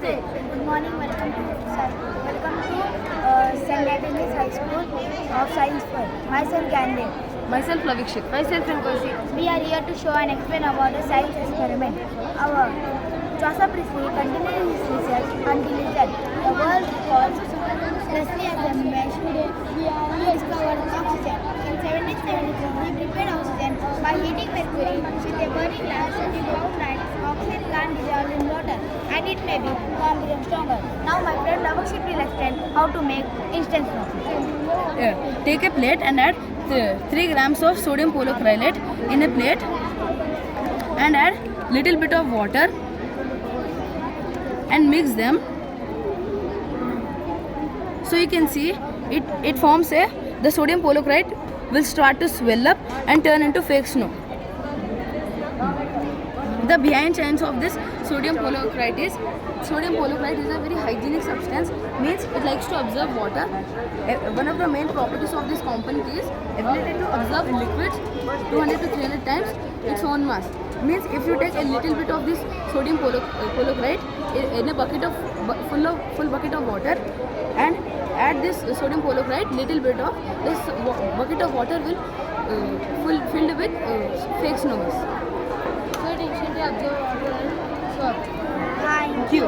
Good morning. Welcome to St. Anthony's High School of Science Fair. Myself Gandhi. Myself Lavikshit. Myself Rinpoche. We are here to show and explain about the science experiment. Our Joseph Priestley continued his research until he said the world calls Presley as a machine. He discovered oxygen. In 1773, he prepared oxygen by heating mercury with a burning lamp. He found that oxygen can't dissolve in water and it may become stronger. Now my friend Lavikshit will explain how to make instant snow. Take a plate and add 3 grams of sodium polycrylate in a plate and add little bit of water and mix them. So you can see it forms the sodium polycrylate will start to swell up and turn into fake snow. The behind science of this sodium polycrylate is a very hygienic substance, means it likes to absorb water. One of the main properties of this component is ability to absorb liquids 200 to 300 times its own mass. Means if you take a little bit of this sodium polycrylate in a bucket of full bucket of water and add this sodium polycrylate, little bit of this bucket of water will filled with fake snow. So it instantly absorbs water and so Thank you.